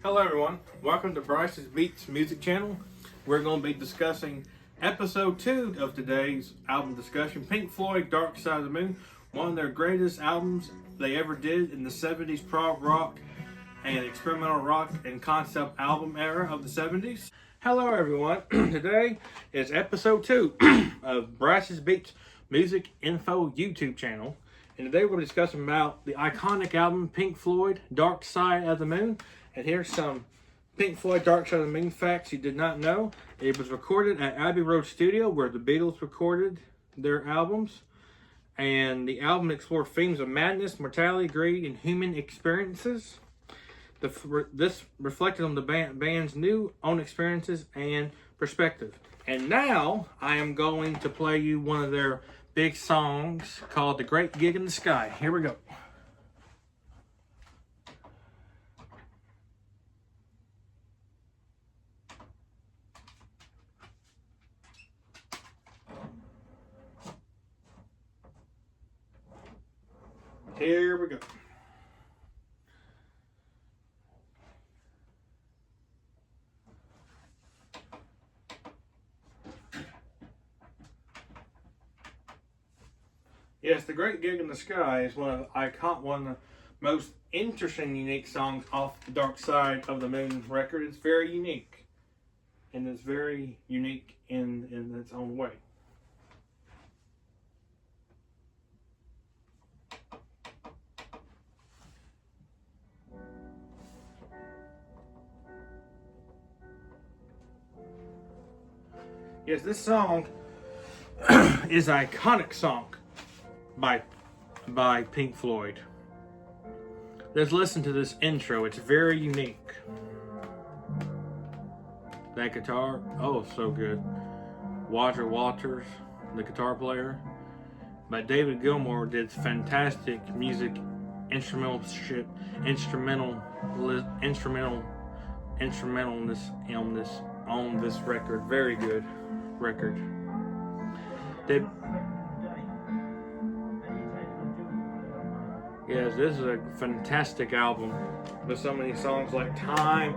Hello everyone, welcome to Bryce's Beats music channel. We're going to be discussing episode 2 of today's album discussion, Pink Floyd, Dark Side of the Moon, one of their greatest albums they ever did in the 70s prog rock and experimental rock and concept album era of the 70s. Hello everyone, today is episode 2 of Bryce's Beats music info YouTube channel. And today we're discussing about the iconic album Pink Floyd, Dark Side of the Moon. And here's some Pink Floyd Dark Side of the Moon facts you did not know. It was recorded at Abbey Road Studio where the Beatles recorded their albums. And the album explored themes of madness, mortality, greed, and human experiences. This reflected on the band's new own experiences and perspective. And now I am going to play you one of their big songs called The Great Gig in the Sky. Here we go. Here we go. Yes, The Great Gig in the Sky is one of the most interesting, unique songs off the Dark Side of the Moon record. It's very unique, and it's very unique in its own way. Yes, this song is an iconic song by Pink Floyd. Let's listen to this intro. It's very unique. That guitar, oh, so good. Roger Waters, the guitar player. But David Gilmour did fantastic music, instrumentalness on this record. Very good record. Yes, this is a fantastic album with so many songs like Time,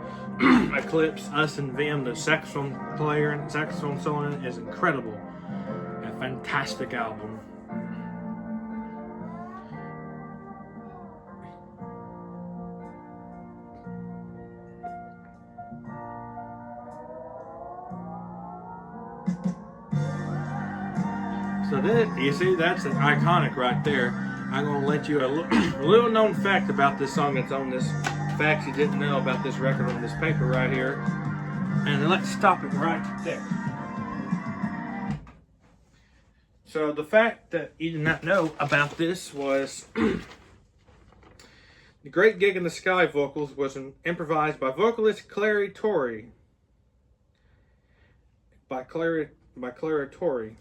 Eclipse, Us and Them. The saxophone player and saxophone solo is incredible. A fantastic album. So that, you see, that's an iconic right there. I'm going to let you a little known fact about this song that's on this, facts you didn't know about this record on this paper right here. And let's stop it right there. So the fact that you did not know about this was The Great Gig in the Sky vocals was improvised by vocalist Clara Torrey. By Clara Torrey.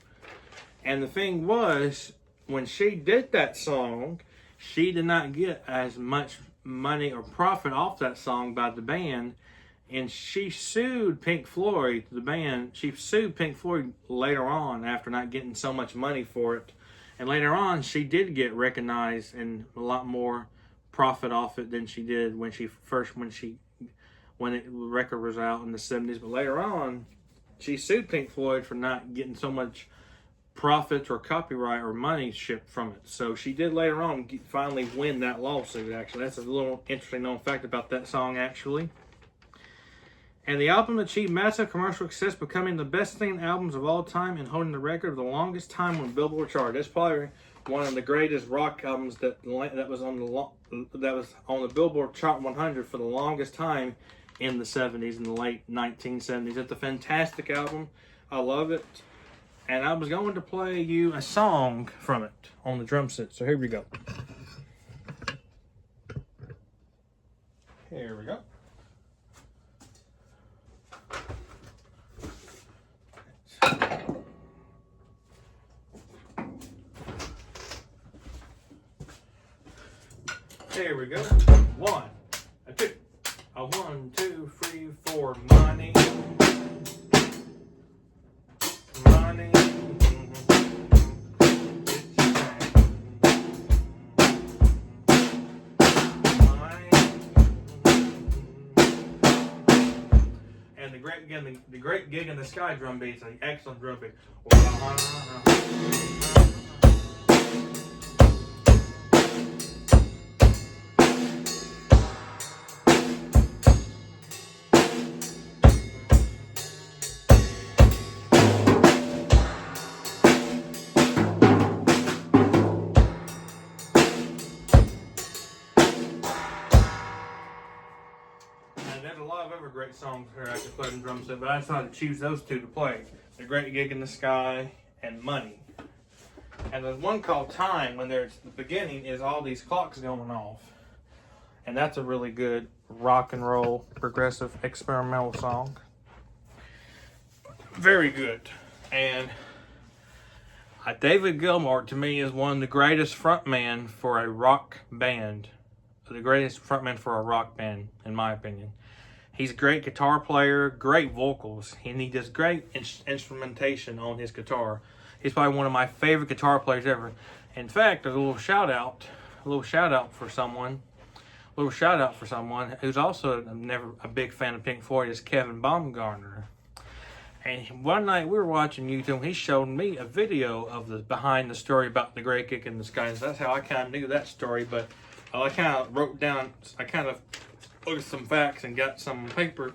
And the thing was, when she did that song, she did not get as much money or profit off that song by the band, and she sued Pink Floyd, the band. She sued Pink Floyd later on after not getting so much money for it, and later on she did get recognized and a lot more profit off it than she did when the record was out in the 70s. But later on, she sued Pink Floyd for not getting so much profits or copyright or money shipped from it. So she did later on finally win that lawsuit, actually. That's a little interesting known fact about that song, actually. And the album achieved massive commercial success, becoming the best-selling albums of all time and holding the record of the longest time on the Billboard chart. That's probably one of the greatest rock albums that was on the Billboard Chart 100 for the longest time in the 70s, in the late 1970s. It's a fantastic album. I love it. And I was going to play you a song from it on the drum set. So here we go. Here we go. There we go. 1, 2, 1, 2, 3, 4. Money. Money. And the great gig in the sky drum beat is an excellent drum beat. There's a lot of other great songs here I could play in drum set, but I decided to choose those two to play. The Great Gig in the Sky and Money. And there's one called Time, when there's the beginning is all these clocks going off. And that's a really good rock and roll, progressive, experimental song. Very good. And David Gilmour, to me, is one of the greatest frontmen for a rock band. The greatest frontman for a rock band, in my opinion. He's a great guitar player, great vocals, and he does great instrumentation on his guitar. He's probably one of my favorite guitar players ever. In fact, there's a little shout out for someone who's also never a big fan of Pink Floyd, is Kevin Baumgartner. And one night we were watching YouTube, he showed me a video of the behind the story about the Great Gig in the Sky. So that's how I kind of knew that story, but I kind of looked at some facts and got some paper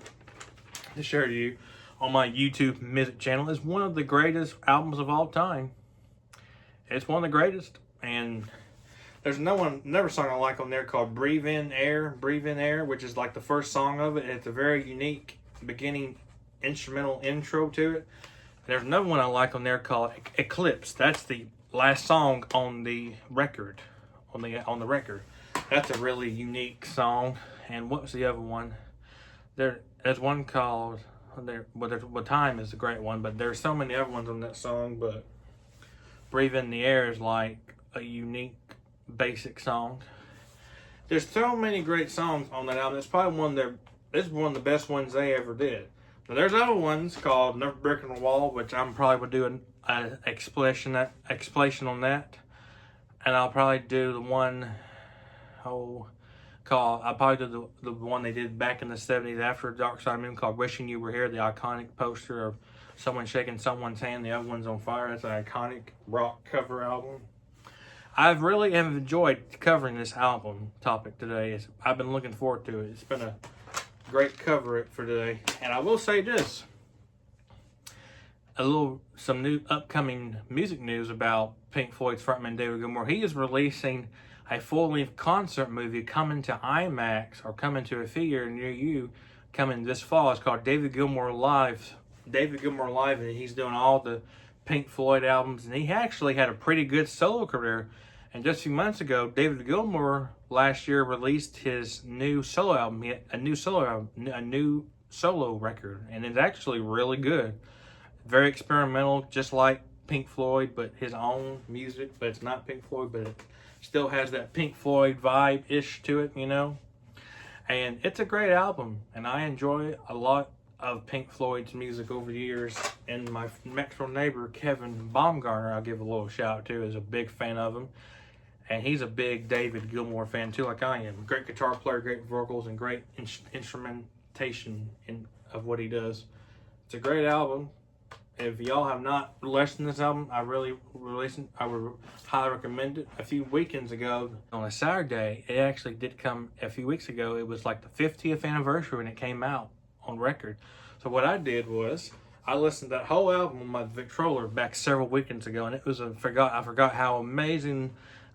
to share to you on my YouTube music channel. It's one of the greatest albums of all time. It's one of the greatest, and there's another song I like on there called Breathe In Air, which is like the first song of it. It's a very unique beginning instrumental intro to it. There's another one I like on there called Eclipse. That's the last song on the record. On the record. That's a really unique song. And what was the other one? There's one called Time is a great one, but there's so many other ones on that song. But Breathe in the Air is like a unique, basic song. There's so many great songs on that album. It's probably this is one of the best ones they ever did. Now there's other ones called Never Breaking the Wall, which I'm probably would do an explanation on that, and I'll probably do the one. I'll probably do the one they did back in the 70s after Dark Side of the Moon called Wishing You Were Here, the iconic poster of someone shaking someone's hand, the other one's on fire. That's an iconic rock cover album. I've really enjoyed covering this album topic today. I've been looking forward to it. It's been a great cover it for today. And I will say this, some new upcoming music news about Pink Floyd's frontman David Gilmour. He is releasing a full-length concert movie coming to IMAX or coming to a theater near you coming this fall. It's called David Gilmour Live. And he's doing all the Pink Floyd albums. And he actually had a pretty good solo career. And just a few months ago, David Gilmour last year released his new solo album. He had a new solo record. And it's actually really good. Very experimental, just like Pink Floyd, but his own music. But it's not Pink Floyd, but it still has that Pink Floyd vibe-ish to it, you know. And it's a great album, and I enjoy a lot of Pink Floyd's music over the years. And my next door neighbor, Kevin Baumgartner, I'll give a little shout out to, is a big fan of him. And he's a big David Gilmour fan too, like I am. Great guitar player, great vocals, and great instrumentation of what he does. It's a great album. If y'all have not listened to this album, I would highly recommend it. A few weekends ago, on a Saturday, it actually did come a few weeks ago. It was like the 50th anniversary when it came out on record. So what I did was, I listened to that whole album on my Victrola back several weekends ago, and it was I forgot how amazing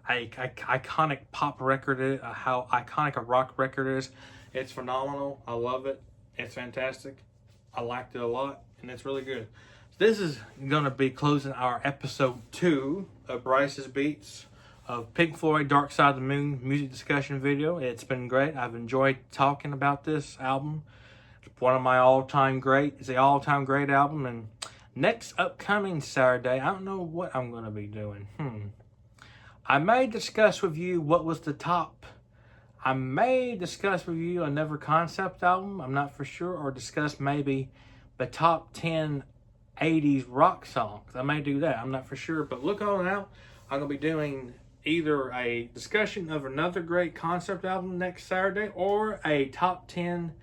a iconic pop record is, how iconic a rock record is. It's phenomenal. I love it. It's fantastic. I liked it a lot, and it's really good. This is going to be closing our episode 2 of Bryce's Beats of Pink Floyd Dark Side of the Moon music discussion video. It's been great. I've enjoyed talking about this album. It's one of my all-time great. It's the all-time great album. And next upcoming Saturday, I don't know what I'm going to be doing. I may discuss with you what was the top. I may discuss with you another concept album. I'm not for sure. Or discuss maybe the top 10 80s rock songs. I may do that. I'm not for sure, but look on out. I'm going to be doing either a discussion of another great concept album next Saturday or a top 10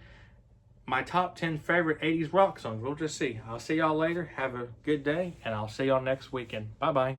my top 10 favorite 80s rock songs. We'll just see. I'll see y'all later. Have a good day, and I'll see y'all next weekend. Bye-bye.